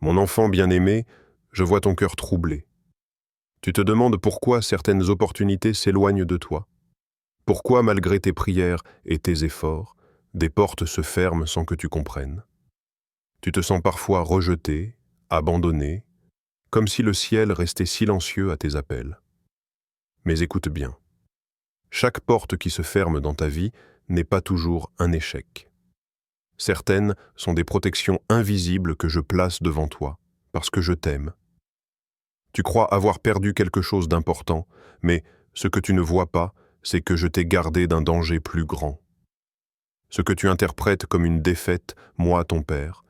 Mon enfant bien-aimé, je vois ton cœur troublé. Tu te demandes pourquoi certaines opportunités s'éloignent de toi. Pourquoi, malgré tes prières et tes efforts, des portes se ferment sans que tu comprennes. Tu te sens parfois rejeté, abandonné, comme si le ciel restait silencieux à tes appels. Mais écoute bien, chaque porte qui se ferme dans ta vie n'est pas toujours un échec. Certaines sont des protections invisibles que je place devant toi, parce que je t'aime. Tu crois avoir perdu quelque chose d'important, mais ce que tu ne vois pas, c'est que je t'ai gardé d'un danger plus grand. Ce que tu interprètes comme une défaite, moi, ton père,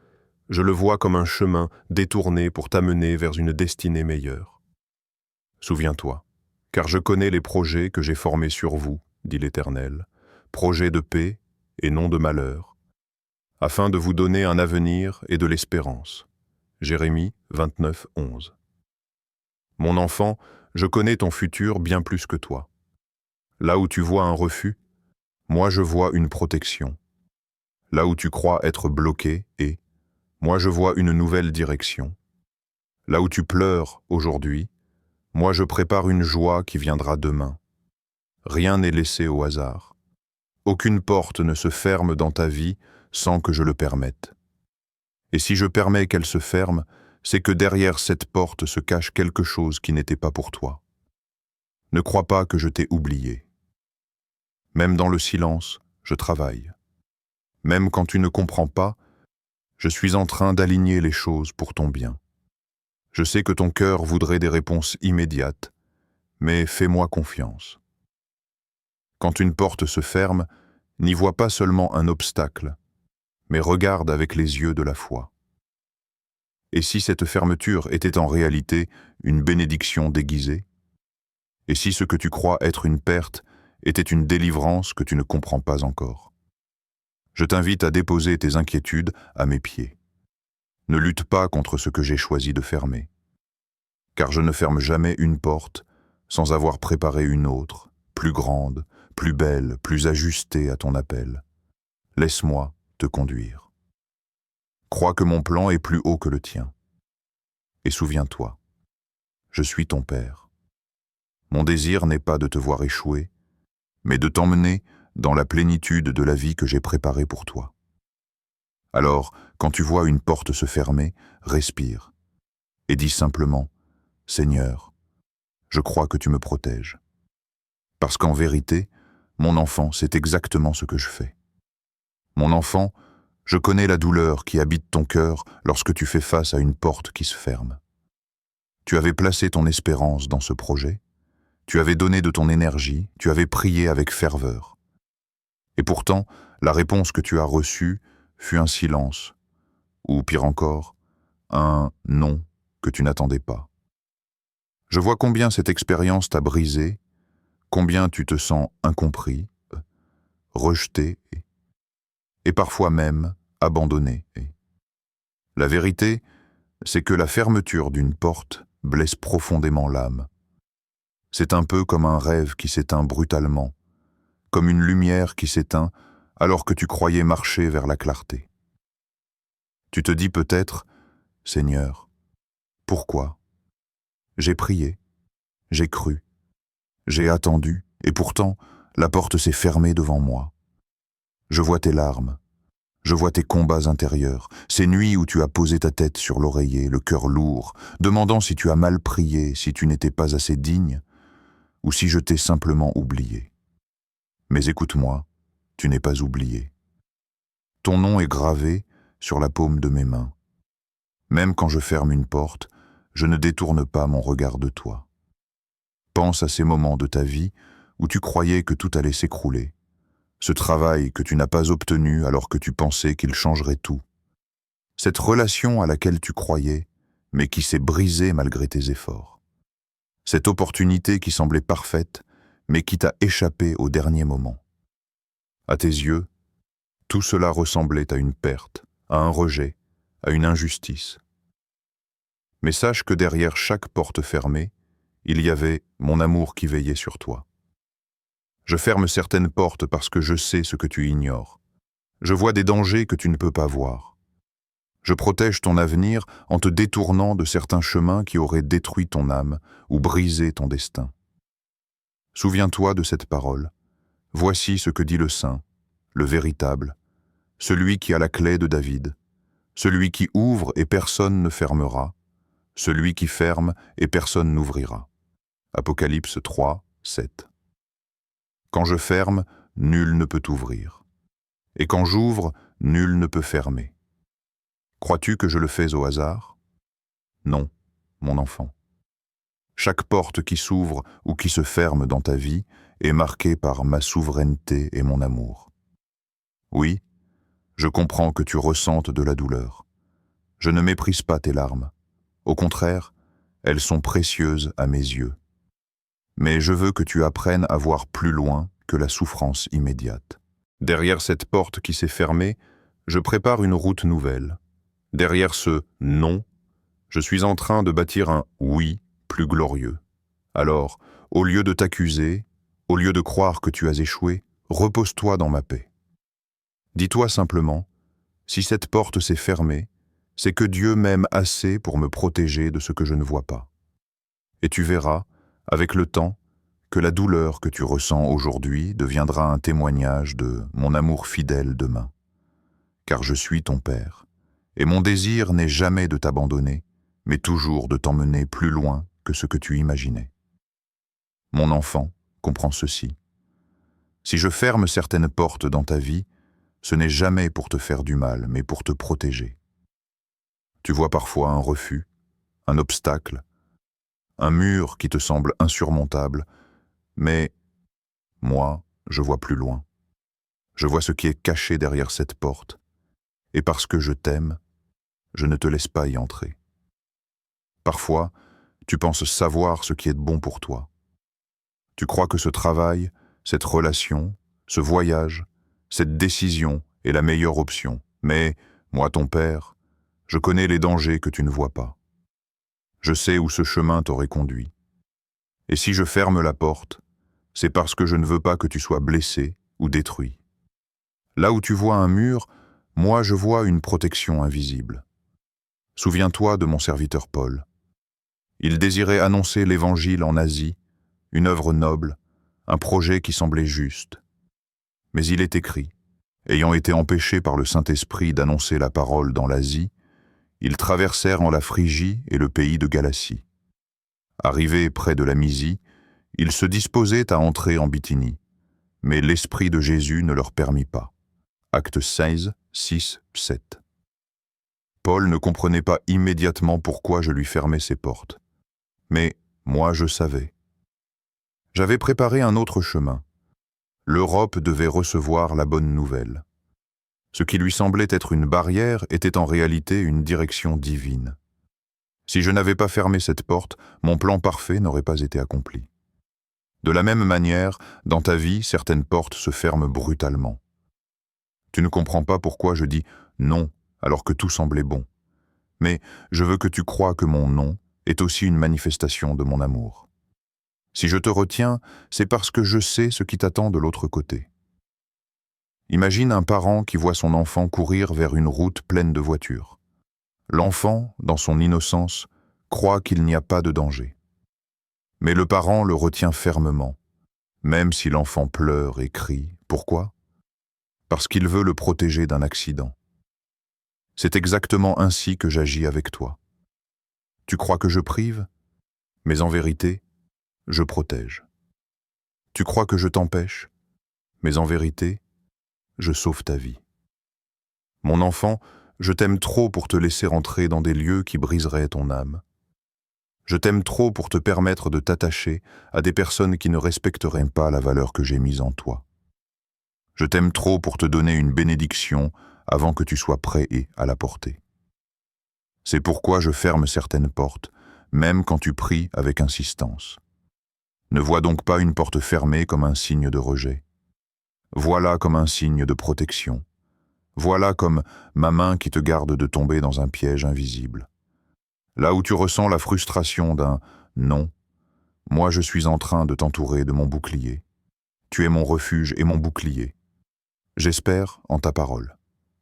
je le vois comme un chemin détourné pour t'amener vers une destinée meilleure. Souviens-toi, car je connais les projets que j'ai formés sur vous, dit l'Éternel, projets de paix et non de malheur, afin de vous donner un avenir et de l'espérance. Jérémie 29, 11. Mon enfant, je connais ton futur bien plus que toi. Là où tu vois un refus, moi je vois une protection. Là où tu crois être bloqué, moi je vois une nouvelle direction. Là où tu pleures aujourd'hui, moi je prépare une joie qui viendra demain. Rien n'est laissé au hasard. Aucune porte ne se ferme dans ta vie sans que je le permette. Et si je permets qu'elle se ferme, c'est que derrière cette porte se cache quelque chose qui n'était pas pour toi. Ne crois pas que je t'ai oublié. Même dans le silence, je travaille. Même quand tu ne comprends pas, je suis en train d'aligner les choses pour ton bien. Je sais que ton cœur voudrait des réponses immédiates, mais fais-moi confiance. Quand une porte se ferme, n'y vois pas seulement un obstacle, mais regarde avec les yeux de la foi. Et si cette fermeture était en réalité une bénédiction déguisée? Et si ce que tu crois être une perte était une délivrance que tu ne comprends pas encore? Je t'invite à déposer tes inquiétudes à mes pieds. Ne lutte pas contre ce que j'ai choisi de fermer. Car je ne ferme jamais une porte sans avoir préparé une autre, plus grande, plus belle, plus ajustée à ton appel. Laisse-moi te conduire. Crois que mon plan est plus haut que le tien. Et souviens-toi, je suis ton Père. Mon désir n'est pas de te voir échouer, mais de t'emmener dans la plénitude de la vie que j'ai préparée pour toi. Alors, quand tu vois une porte se fermer, respire et dis simplement « Seigneur, je crois que tu me protèges. » Parce qu'en vérité, mon enfant, c'est exactement ce que je fais. Mon enfant, je connais la douleur qui habite ton cœur lorsque tu fais face à une porte qui se ferme. Tu avais placé ton espérance dans ce projet, tu avais donné de ton énergie, tu avais prié avec ferveur. Et pourtant, la réponse que tu as reçue fut un silence, ou pire encore, un non que tu n'attendais pas. Je vois combien cette expérience t'a brisé, combien tu te sens incompris, rejeté et parfois même abandonné. La vérité, c'est que la fermeture d'une porte blesse profondément l'âme. C'est un peu comme un rêve qui s'éteint brutalement, comme une lumière qui s'éteint alors que tu croyais marcher vers la clarté. Tu te dis peut-être, « Seigneur, pourquoi? J'ai prié, j'ai cru, j'ai attendu, et pourtant la porte s'est fermée devant moi. Je vois tes larmes, je vois tes combats intérieurs, ces nuits où tu as posé ta tête sur l'oreiller, le cœur lourd, demandant si tu as mal prié, si tu n'étais pas assez digne, ou si je t'ai simplement oublié. Mais écoute-moi, tu n'es pas oublié. Ton nom est gravé sur la paume de mes mains. Même quand je ferme une porte, je ne détourne pas mon regard de toi. Pense à ces moments de ta vie où tu croyais que tout allait s'écrouler, ce travail que tu n'as pas obtenu alors que tu pensais qu'il changerait tout, cette relation à laquelle tu croyais, mais qui s'est brisée malgré tes efforts, cette opportunité qui semblait parfaite, mais qui t'a échappé au dernier moment. À tes yeux, tout cela ressemblait à une perte, à un rejet, à une injustice. Mais sache que derrière chaque porte fermée, il y avait mon amour qui veillait sur toi. Je ferme certaines portes parce que je sais ce que tu ignores. Je vois des dangers que tu ne peux pas voir. Je protège ton avenir en te détournant de certains chemins qui auraient détruit ton âme ou brisé ton destin. Souviens-toi de cette parole. Voici ce que dit le Saint, le véritable, celui qui a la clé de David, celui qui ouvre et personne ne fermera, celui qui ferme et personne n'ouvrira. Apocalypse 3, 7. Quand je ferme, nul ne peut ouvrir. Et quand j'ouvre, nul ne peut fermer. Crois-tu que je le fais au hasard? Non, mon enfant. Chaque porte qui s'ouvre ou qui se ferme dans ta vie est marquée par ma souveraineté et mon amour. Oui, je comprends que tu ressentes de la douleur. Je ne méprise pas tes larmes. Au contraire, elles sont précieuses à mes yeux. Mais je veux que tu apprennes à voir plus loin que la souffrance immédiate. Derrière cette porte qui s'est fermée, je prépare une route nouvelle. Derrière ce « non », je suis en train de bâtir un « oui » plus glorieux. Alors, au lieu de t'accuser, au lieu de croire que tu as échoué, repose-toi dans ma paix. Dis-toi simplement, si cette porte s'est fermée, c'est que Dieu m'aime assez pour me protéger de ce que je ne vois pas. Et tu verras, avec le temps, que la douleur que tu ressens aujourd'hui deviendra un témoignage de mon amour fidèle demain. Car je suis ton Père, et mon désir n'est jamais de t'abandonner, mais toujours de t'emmener plus loin que ce que tu imaginais. Mon enfant, comprends ceci. Si je ferme certaines portes dans ta vie, ce n'est jamais pour te faire du mal, mais pour te protéger. Tu vois parfois un refus, un obstacle, un mur qui te semble insurmontable, mais moi, je vois plus loin. Je vois ce qui est caché derrière cette porte, et parce que je t'aime, je ne te laisse pas y entrer. Parfois, tu penses savoir ce qui est bon pour toi. Tu crois que ce travail, cette relation, ce voyage, cette décision est la meilleure option. Mais, moi ton père, je connais les dangers que tu ne vois pas. Je sais où ce chemin t'aurait conduit. Et si je ferme la porte, c'est parce que je ne veux pas que tu sois blessé ou détruit. Là où tu vois un mur, moi je vois une protection invisible. Souviens-toi de mon serviteur Paul. Il désirait annoncer l'Évangile en Asie, une œuvre noble, un projet qui semblait juste. Mais il est écrit, ayant été empêchés par le Saint-Esprit d'annoncer la parole dans l'Asie, ils traversèrent en la Phrygie et le pays de Galatie. Arrivés près de la Mysie, ils se disposaient à entrer en Bithynie, mais l'Esprit de Jésus ne leur permit pas. Actes 16, 6, 7. Paul ne comprenait pas immédiatement pourquoi je lui fermais ses portes. Mais moi je savais. J'avais préparé un autre chemin. L'Europe devait recevoir la bonne nouvelle. Ce qui lui semblait être une barrière était en réalité une direction divine. Si je n'avais pas fermé cette porte, mon plan parfait n'aurait pas été accompli. De la même manière, dans ta vie, certaines portes se ferment brutalement. Tu ne comprends pas pourquoi je dis non alors que tout semblait bon. Mais je veux que tu crois que mon non est aussi une manifestation de mon amour. Si je te retiens, c'est parce que je sais ce qui t'attend de l'autre côté. Imagine un parent qui voit son enfant courir vers une route pleine de voitures. L'enfant, dans son innocence, croit qu'il n'y a pas de danger. Mais le parent le retient fermement, même si l'enfant pleure et crie. Pourquoi? Parce qu'il veut le protéger d'un accident. C'est exactement ainsi que j'agis avec toi. Tu crois que je prive? Mais en vérité, je protège. Tu crois que je t'empêche? Mais en vérité, je sauve ta vie. Mon enfant, je t'aime trop pour te laisser entrer dans des lieux qui briseraient ton âme. Je t'aime trop pour te permettre de t'attacher à des personnes qui ne respecteraient pas la valeur que j'ai mise en toi. Je t'aime trop pour te donner une bénédiction avant que tu sois prêt et à la porter. C'est pourquoi je ferme certaines portes, même quand tu pries avec insistance. Ne vois donc pas une porte fermée comme un signe de rejet. Voilà comme un signe de protection. Voilà comme ma main qui te garde de tomber dans un piège invisible. Là où tu ressens la frustration d'un « non », moi je suis en train de t'entourer de mon bouclier. Tu es mon refuge et mon bouclier. J'espère en ta parole.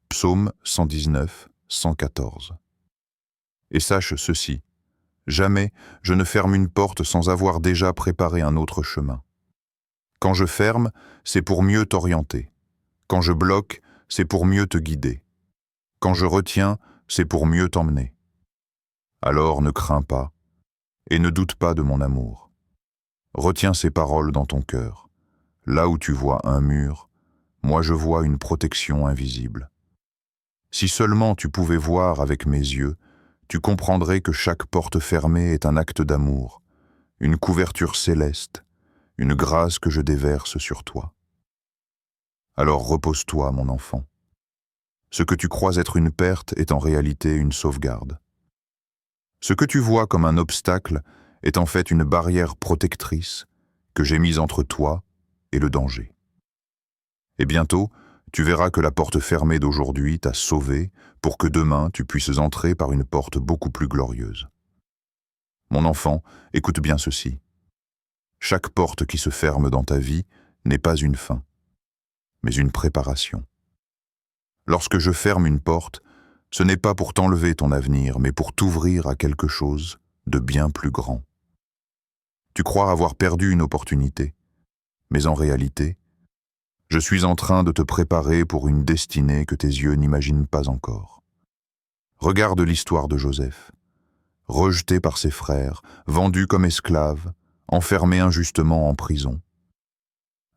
Psaume 119, 114. Et sache ceci, jamais je ne ferme une porte sans avoir déjà préparé un autre chemin. Quand je ferme, c'est pour mieux t'orienter. Quand je bloque, c'est pour mieux te guider. Quand je retiens, c'est pour mieux t'emmener. Alors ne crains pas et ne doute pas de mon amour. Retiens ces paroles dans ton cœur. Là où tu vois un mur, moi je vois une protection invisible. Si seulement tu pouvais voir avec mes yeux, tu comprendrais que chaque porte fermée est un acte d'amour, une couverture céleste, une grâce que je déverse sur toi. Alors repose-toi, mon enfant. Ce que tu crois être une perte est en réalité une sauvegarde. Ce que tu vois comme un obstacle est en fait une barrière protectrice que j'ai mise entre toi et le danger. Et bientôt, tu verras que la porte fermée d'aujourd'hui t'a sauvé pour que demain tu puisses entrer par une porte beaucoup plus glorieuse. Mon enfant, écoute bien ceci. Chaque porte qui se ferme dans ta vie n'est pas une fin, mais une préparation. Lorsque je ferme une porte, ce n'est pas pour t'enlever ton avenir, mais pour t'ouvrir à quelque chose de bien plus grand. Tu crois avoir perdu une opportunité, mais en réalité, je suis en train de te préparer pour une destinée que tes yeux n'imaginent pas encore. Regarde l'histoire de Joseph. Rejeté par ses frères, vendu comme esclave, enfermé injustement en prison.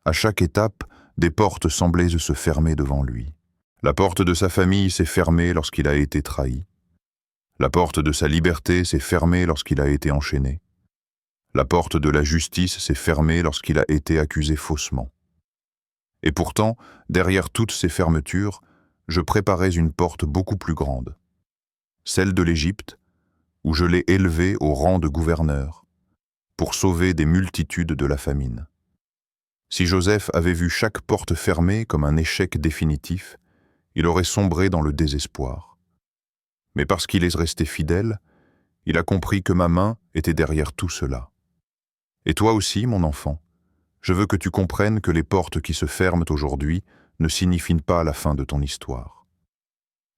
À chaque étape, des portes semblaient se fermer devant lui. La porte de sa famille s'est fermée lorsqu'il a été trahi. La porte de sa liberté s'est fermée lorsqu'il a été enchaîné. La porte de la justice s'est fermée lorsqu'il a été accusé faussement. Et pourtant, derrière toutes ces fermetures, je préparais une porte beaucoup plus grande. Celle de l'Égypte, où je l'ai élevé au rang de gouverneur, pour sauver des multitudes de la famine. Si Joseph avait vu chaque porte fermée comme un échec définitif, il aurait sombré dans le désespoir. Mais parce qu'il est resté fidèle, il a compris que ma main était derrière tout cela. Et toi aussi, mon enfant, je veux que tu comprennes que les portes qui se ferment aujourd'hui ne signifient pas la fin de ton histoire.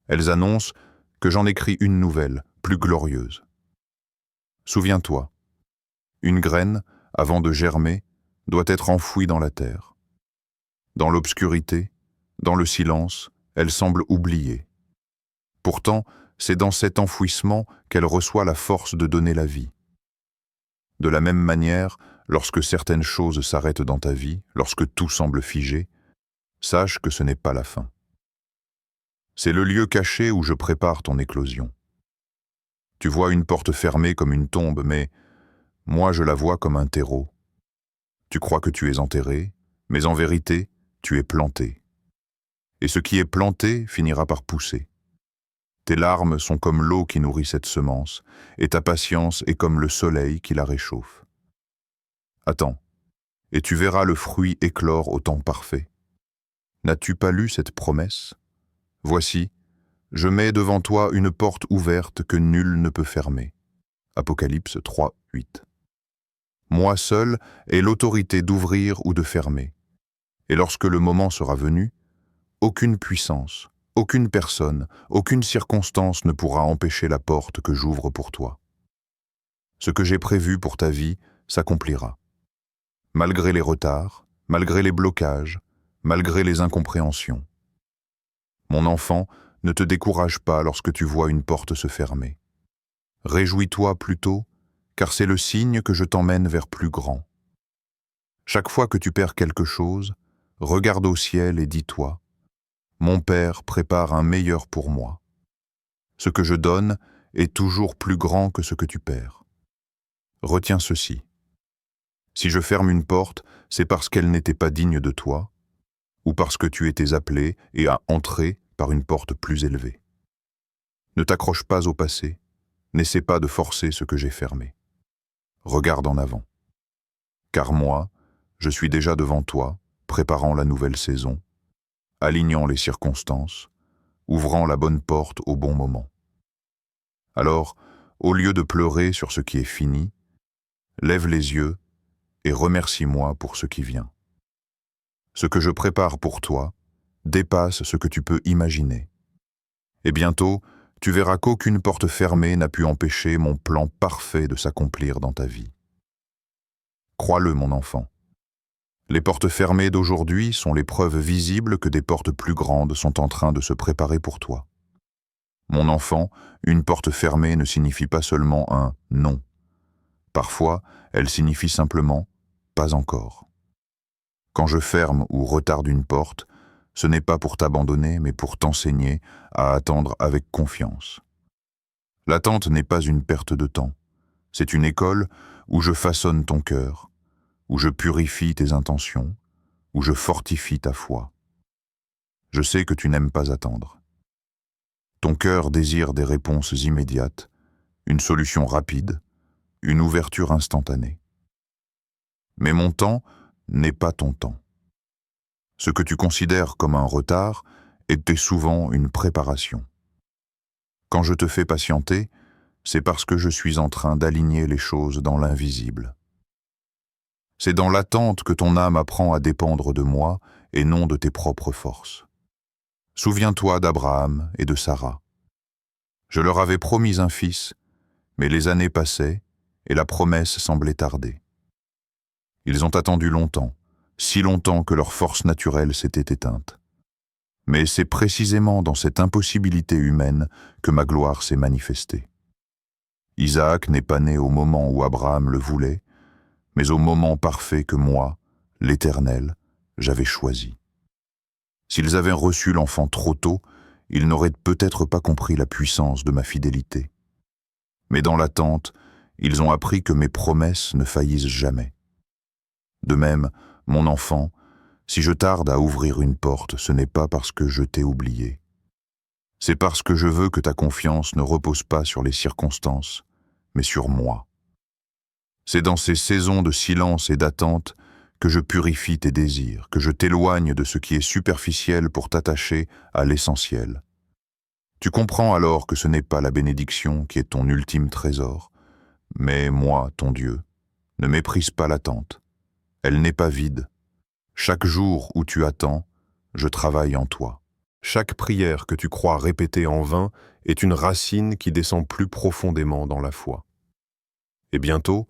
Elles annoncent que j'en écris une nouvelle, plus glorieuse. Souviens-toi, une graine, avant de germer, doit être enfouie dans la terre. Dans l'obscurité, dans le silence, elle semble oubliée. Pourtant, c'est dans cet enfouissement qu'elle reçoit la force de donner la vie. De la même manière, lorsque certaines choses s'arrêtent dans ta vie, lorsque tout semble figé, sache que ce n'est pas la fin. C'est le lieu caché où je prépare ton éclosion. Tu vois une porte fermée comme une tombe, mais moi je la vois comme un terreau. Tu crois que tu es enterré, mais en vérité, tu es planté. Et ce qui est planté finira par pousser. Tes larmes sont comme l'eau qui nourrit cette semence, et ta patience est comme le soleil qui la réchauffe. Attends, et tu verras le fruit éclore au temps parfait. N'as-tu pas lu cette promesse? Voici, je mets devant toi une porte ouverte que nul ne peut fermer. Apocalypse 3, 8. Moi seul ai l'autorité d'ouvrir ou de fermer. Et lorsque le moment sera venu, aucune puissance, aucune personne, aucune circonstance ne pourra empêcher la porte que j'ouvre pour toi. Ce que j'ai prévu pour ta vie s'accomplira. Malgré les retards, malgré les blocages, malgré les incompréhensions. Mon enfant, ne te décourage pas lorsque tu vois une porte se fermer. Réjouis-toi plutôt, car c'est le signe que je t'emmène vers plus grand. Chaque fois que tu perds quelque chose, regarde au ciel et dis-toi, mon Père prépare un meilleur pour moi. Ce que je donne est toujours plus grand que ce que tu perds. Retiens ceci. Si je ferme une porte, c'est parce qu'elle n'était pas digne de toi, ou parce que tu étais appelé et à entrer par une porte plus élevée. Ne t'accroche pas au passé, n'essaie pas de forcer ce que j'ai fermé. Regarde en avant. Car moi, je suis déjà devant toi, préparant la nouvelle saison, alignant les circonstances, ouvrant la bonne porte au bon moment. Alors, au lieu de pleurer sur ce qui est fini, lève les yeux et remercie-moi pour ce qui vient. Ce que je prépare pour toi dépasse ce que tu peux imaginer. Et bientôt, tu verras qu'aucune porte fermée n'a pu empêcher mon plan parfait de s'accomplir dans ta vie. Crois-le, mon enfant. Les portes fermées d'aujourd'hui sont les preuves visibles que des portes plus grandes sont en train de se préparer pour toi. Mon enfant, une porte fermée ne signifie pas seulement un « non ». Parfois, elle signifie simplement « pas encore ». Quand je ferme ou retarde une porte, ce n'est pas pour t'abandonner, mais pour t'enseigner à attendre avec confiance. L'attente n'est pas une perte de temps. C'est une école où je façonne ton cœur, où je purifie tes intentions, où je fortifie ta foi. Je sais que tu n'aimes pas attendre. Ton cœur désire des réponses immédiates, une solution rapide, une ouverture instantanée. Mais mon temps n'est pas ton temps. Ce que tu considères comme un retard était souvent une préparation. Quand je te fais patienter, c'est parce que je suis en train d'aligner les choses dans l'invisible. C'est dans l'attente que ton âme apprend à dépendre de moi et non de tes propres forces. Souviens-toi d'Abraham et de Sarah. Je leur avais promis un fils, mais les années passaient et la promesse semblait tarder. Ils ont attendu longtemps, si longtemps que leur force naturelle s'était éteinte. Mais c'est précisément dans cette impossibilité humaine que ma gloire s'est manifestée. Isaac n'est pas né au moment où Abraham le voulait, mais au moment parfait que moi, l'Éternel, j'avais choisi. S'ils avaient reçu l'enfant trop tôt, ils n'auraient peut-être pas compris la puissance de ma fidélité. Mais dans l'attente, ils ont appris que mes promesses ne faillissent jamais. De même, mon enfant, si je tarde à ouvrir une porte, ce n'est pas parce que je t'ai oublié. C'est parce que je veux que ta confiance ne repose pas sur les circonstances, mais sur moi. C'est dans ces saisons de silence et d'attente que je purifie tes désirs, que je t'éloigne de ce qui est superficiel pour t'attacher à l'essentiel. Tu comprends alors que ce n'est pas la bénédiction qui est ton ultime trésor, mais moi, ton Dieu. Ne méprise pas l'attente. Elle n'est pas vide. Chaque jour où tu attends, je travaille en toi. Chaque prière que tu crois répéter en vain est une racine qui descend plus profondément dans la foi. Et bientôt,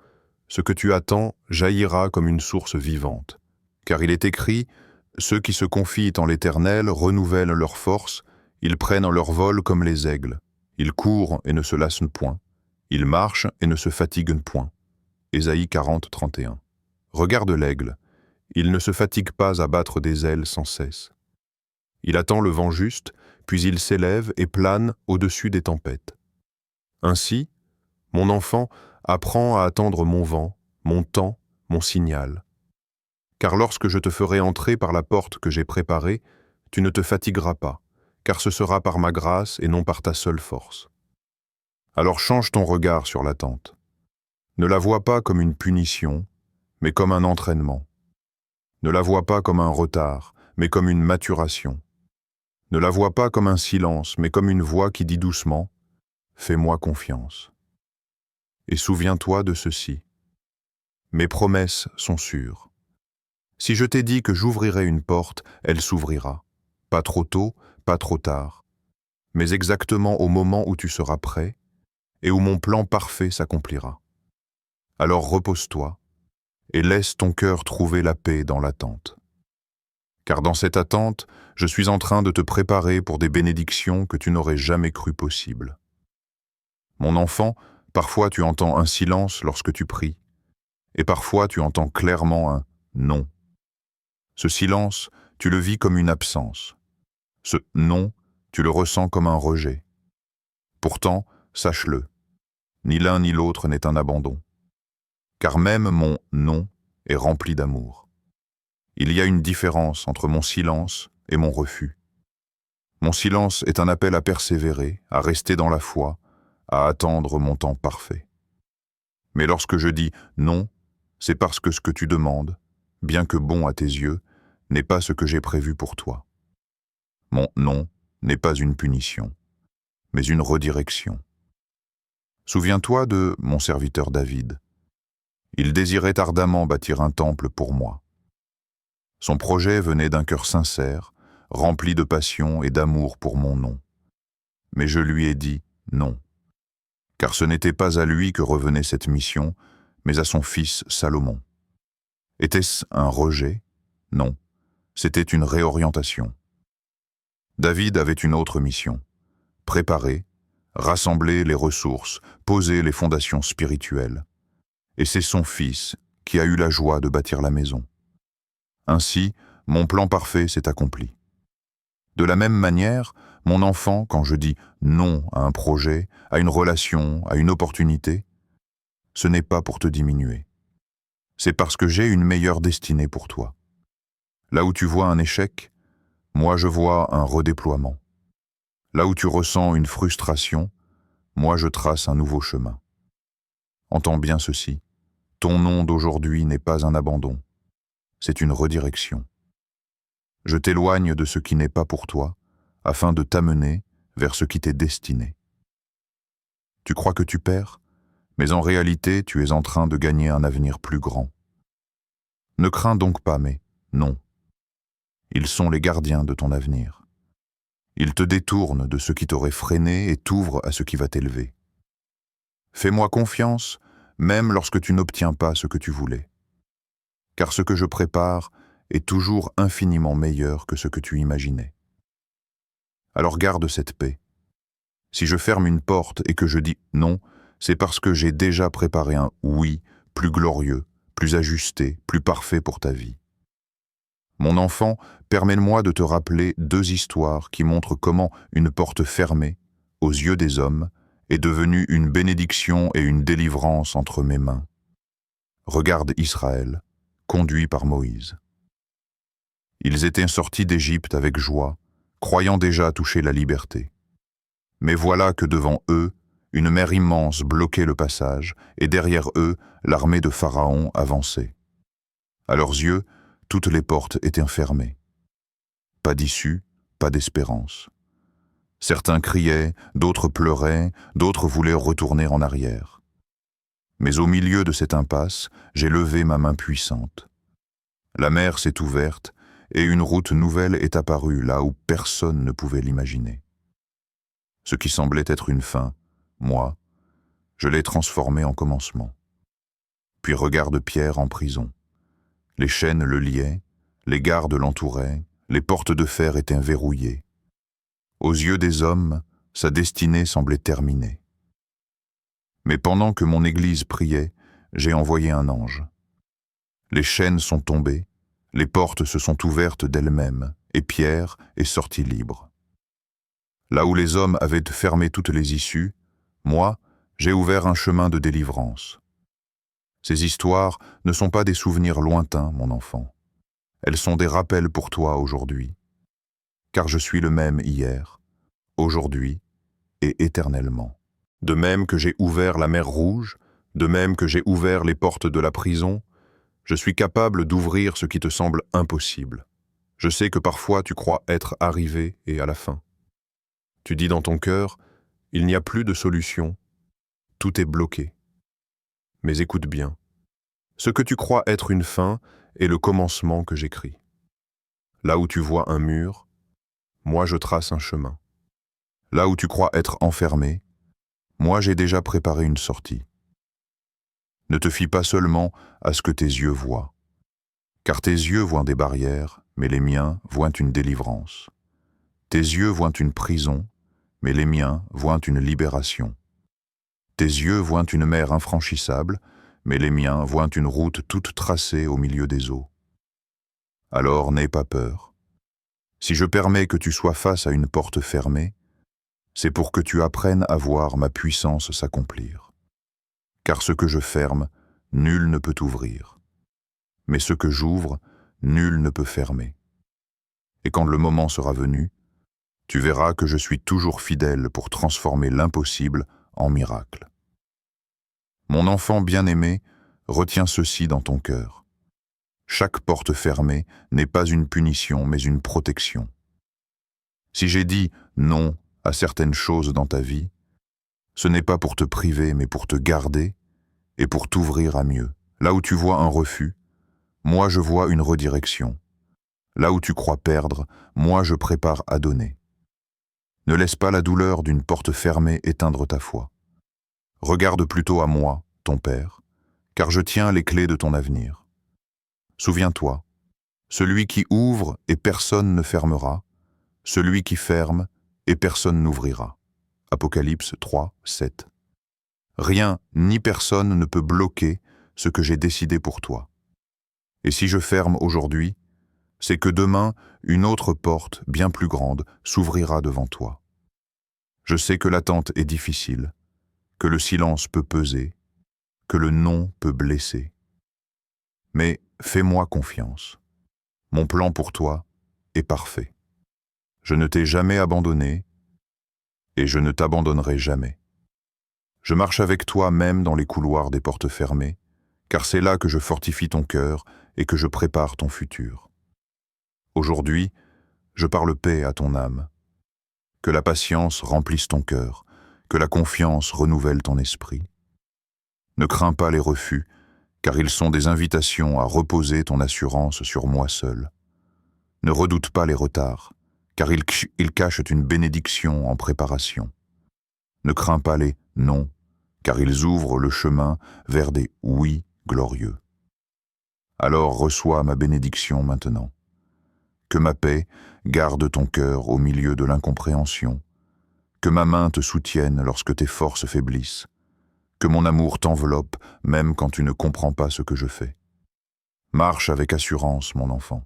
ce que tu attends jaillira comme une source vivante. Car il est écrit, « Ceux qui se confient en l'Éternel renouvellent leurs forces, ils prennent leur vol comme les aigles. Ils courent et ne se lassent point. Ils marchent et ne se fatiguent point. » Ésaïe 40, 31. Regarde l'aigle. Il ne se fatigue pas à battre des ailes sans cesse. Il attend le vent juste, puis il s'élève et plane au-dessus des tempêtes. Ainsi, mon enfant, apprends à attendre mon vent, mon temps, mon signal. Car lorsque je te ferai entrer par la porte que j'ai préparée, tu ne te fatigueras pas, car ce sera par ma grâce et non par ta seule force. Alors change ton regard sur l'attente. Ne la vois pas comme une punition, mais comme un entraînement. Ne la vois pas comme un retard, mais comme une maturation. Ne la vois pas comme un silence, mais comme une voix qui dit doucement « Fais-moi confiance ». Et souviens-toi de ceci. Mes promesses sont sûres. Si je t'ai dit que j'ouvrirai une porte, elle s'ouvrira. Pas trop tôt, pas trop tard, mais exactement au moment où tu seras prêt et où mon plan parfait s'accomplira. Alors repose-toi et laisse ton cœur trouver la paix dans l'attente. Car dans cette attente, je suis en train de te préparer pour des bénédictions que tu n'aurais jamais cru possibles. Mon enfant, parfois tu entends un silence lorsque tu pries, et parfois tu entends clairement un « non ». Ce silence, tu le vis comme une absence. Ce « non », tu le ressens comme un rejet. Pourtant, sache-le, ni l'un ni l'autre n'est un abandon. Car même mon « non » est rempli d'amour. Il y a une différence entre mon silence et mon refus. Mon silence est un appel à persévérer, à rester dans la foi, à attendre mon temps parfait. Mais lorsque je dis « non », c'est parce que ce que tu demandes, bien que bon à tes yeux, n'est pas ce que j'ai prévu pour toi. Mon « non » n'est pas une punition, mais une redirection. Souviens-toi de mon serviteur David. Il désirait ardemment bâtir un temple pour moi. Son projet venait d'un cœur sincère, rempli de passion et d'amour pour mon nom. Mais je lui ai dit non. Car ce n'était pas à lui que revenait cette mission, mais à son fils Salomon. Était-ce un rejet? Non, c'était une réorientation. David avait une autre mission. Préparer, rassembler les ressources, poser les fondations spirituelles. Et c'est son fils qui a eu la joie de bâtir la maison. Ainsi, mon plan parfait s'est accompli. De la même manière, mon enfant, quand je dis non à un projet, à une relation, à une opportunité, ce n'est pas pour te diminuer. C'est parce que j'ai une meilleure destinée pour toi. Là où tu vois un échec, moi je vois un redéploiement. Là où tu ressens une frustration, moi je trace un nouveau chemin. Entends bien ceci, ton non d'aujourd'hui n'est pas un abandon, c'est une redirection. Je t'éloigne de ce qui n'est pas pour toi, afin de t'amener vers ce qui t'est destiné. Tu crois que tu perds, mais en réalité tu es en train de gagner un avenir plus grand. Ne crains donc pas, mais non. Ils sont les gardiens de ton avenir. Ils te détournent de ce qui t'aurait freiné et t'ouvrent à ce qui va t'élever. Fais-moi confiance, même lorsque tu n'obtiens pas ce que tu voulais. Car ce que je prépare est toujours infiniment meilleur que ce que tu imaginais. Alors garde cette paix. Si je ferme une porte et que je dis non, c'est parce que j'ai déjà préparé un oui plus glorieux, plus ajusté, plus parfait pour ta vie. Mon enfant, permets-moi de te rappeler 2 histoires qui montrent comment une porte fermée, aux yeux des hommes, est devenue une bénédiction et une délivrance entre mes mains. Regarde Israël, conduit par Moïse. Ils étaient sortis d'Égypte avec joie, croyant déjà toucher la liberté. Mais voilà que devant eux, une mer immense bloquait le passage, et derrière eux, l'armée de Pharaon avançait. À leurs yeux, toutes les portes étaient fermées. Pas d'issue, pas d'espérance. Certains criaient, d'autres pleuraient, d'autres voulaient retourner en arrière. Mais au milieu de cette impasse, j'ai levé ma main puissante. La mer s'est ouverte, et une route nouvelle est apparue là où personne ne pouvait l'imaginer. Ce qui semblait être une fin, moi, je l'ai transformé en commencement. Puis regarde Pierre en prison. Les chaînes le liaient, les gardes l'entouraient, les portes de fer étaient verrouillées. Aux yeux des hommes, sa destinée semblait terminée. Mais pendant que mon Église priait, j'ai envoyé un ange. Les chaînes sont tombées, les portes se sont ouvertes d'elles-mêmes, et Pierre est sorti libre. Là où les hommes avaient fermé toutes les issues, moi, j'ai ouvert un chemin de délivrance. Ces histoires ne sont pas des souvenirs lointains, mon enfant. Elles sont des rappels pour toi aujourd'hui. Car je suis le même hier, aujourd'hui et éternellement. De même que j'ai ouvert la mer Rouge, de même que j'ai ouvert les portes de la prison, je suis capable d'ouvrir ce qui te semble impossible. Je sais que parfois tu crois être arrivé et à la fin. Tu dis dans ton cœur, il n'y a plus de solution, tout est bloqué. Mais écoute bien, ce que tu crois être une fin est le commencement que j'écris. Là où tu vois un mur, moi je trace un chemin. Là où tu crois être enfermé, moi j'ai déjà préparé une sortie. Ne te fie pas seulement à ce que tes yeux voient, car tes yeux voient des barrières, mais les miens voient une délivrance. Tes yeux voient une prison, mais les miens voient une libération. Tes yeux voient une mer infranchissable, mais les miens voient une route toute tracée au milieu des eaux. Alors n'aie pas peur. Si je permets que tu sois face à une porte fermée, c'est pour que tu apprennes à voir ma puissance s'accomplir. Car ce que je ferme, nul ne peut ouvrir. Mais ce que j'ouvre, nul ne peut fermer. Et quand le moment sera venu, tu verras que je suis toujours fidèle pour transformer l'impossible en miracle. Mon enfant bien-aimé, retiens ceci dans ton cœur. Chaque porte fermée n'est pas une punition, mais une protection. Si j'ai dit non à certaines choses dans ta vie, ce n'est pas pour te priver, mais pour te garder et pour t'ouvrir à mieux. Là où tu vois un refus, moi je vois une redirection. Là où tu crois perdre, moi je prépare à donner. Ne laisse pas la douleur d'une porte fermée éteindre ta foi. Regarde plutôt à moi, ton Père, car je tiens les clés de ton avenir. Souviens-toi, celui qui ouvre et personne ne fermera, celui qui ferme et personne n'ouvrira. Apocalypse 3, 7. Rien ni personne ne peut bloquer ce que j'ai décidé pour toi. Et si je ferme aujourd'hui, c'est que demain, une autre porte, bien plus grande, s'ouvrira devant toi. Je sais que l'attente est difficile, que le silence peut peser, que le non peut blesser. Mais fais-moi confiance. Mon plan pour toi est parfait. Je ne t'ai jamais abandonné et je ne t'abandonnerai jamais. Je marche avec toi même dans les couloirs des portes fermées, car c'est là que je fortifie ton cœur et que je prépare ton futur. Aujourd'hui, je parle paix à ton âme. Que la patience remplisse ton cœur, que la confiance renouvelle ton esprit. Ne crains pas les refus, car ils sont des invitations à reposer ton assurance sur moi seul. Ne redoute pas les retards, car ils cachent une bénédiction en préparation. Ne crains pas les non, car ils ouvrent le chemin vers des oui glorieux. Alors reçois ma bénédiction maintenant. Que ma paix garde ton cœur au milieu de l'incompréhension, que ma main te soutienne lorsque tes forces faiblissent, que mon amour t'enveloppe même quand tu ne comprends pas ce que je fais. Marche avec assurance, mon enfant,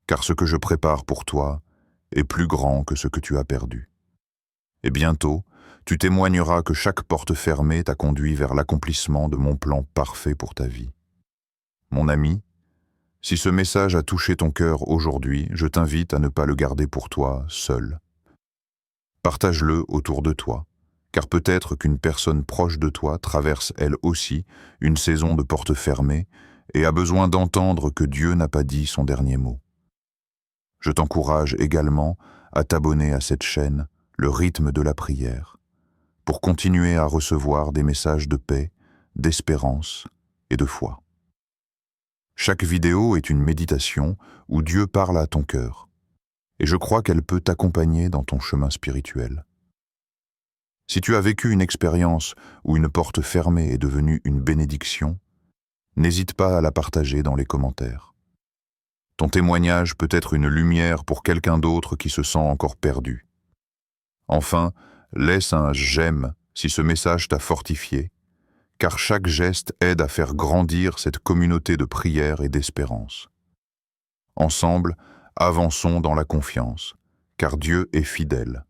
car ce que je prépare pour toi est plus grand que ce que tu as perdu. Et bientôt, tu témoigneras que chaque porte fermée t'a conduit vers l'accomplissement de mon plan parfait pour ta vie. Mon ami, si ce message a touché ton cœur aujourd'hui, je t'invite à ne pas le garder pour toi seul. Partage-le autour de toi, car peut-être qu'une personne proche de toi traverse elle aussi une saison de portes fermées et a besoin d'entendre que Dieu n'a pas dit son dernier mot. Je t'encourage également à t'abonner à cette chaîne, le rythme de la prière, pour continuer à recevoir des messages de paix, d'espérance et de foi. Chaque vidéo est une méditation où Dieu parle à ton cœur, et je crois qu'elle peut t'accompagner dans ton chemin spirituel. Si tu as vécu une expérience où une porte fermée est devenue une bénédiction, n'hésite pas à la partager dans les commentaires. Ton témoignage peut être une lumière pour quelqu'un d'autre qui se sent encore perdu. Enfin, laisse un j'aime si ce message t'a fortifié, car chaque geste aide à faire grandir cette communauté de prière et d'espérance. Ensemble, avançons dans la confiance, car Dieu est fidèle.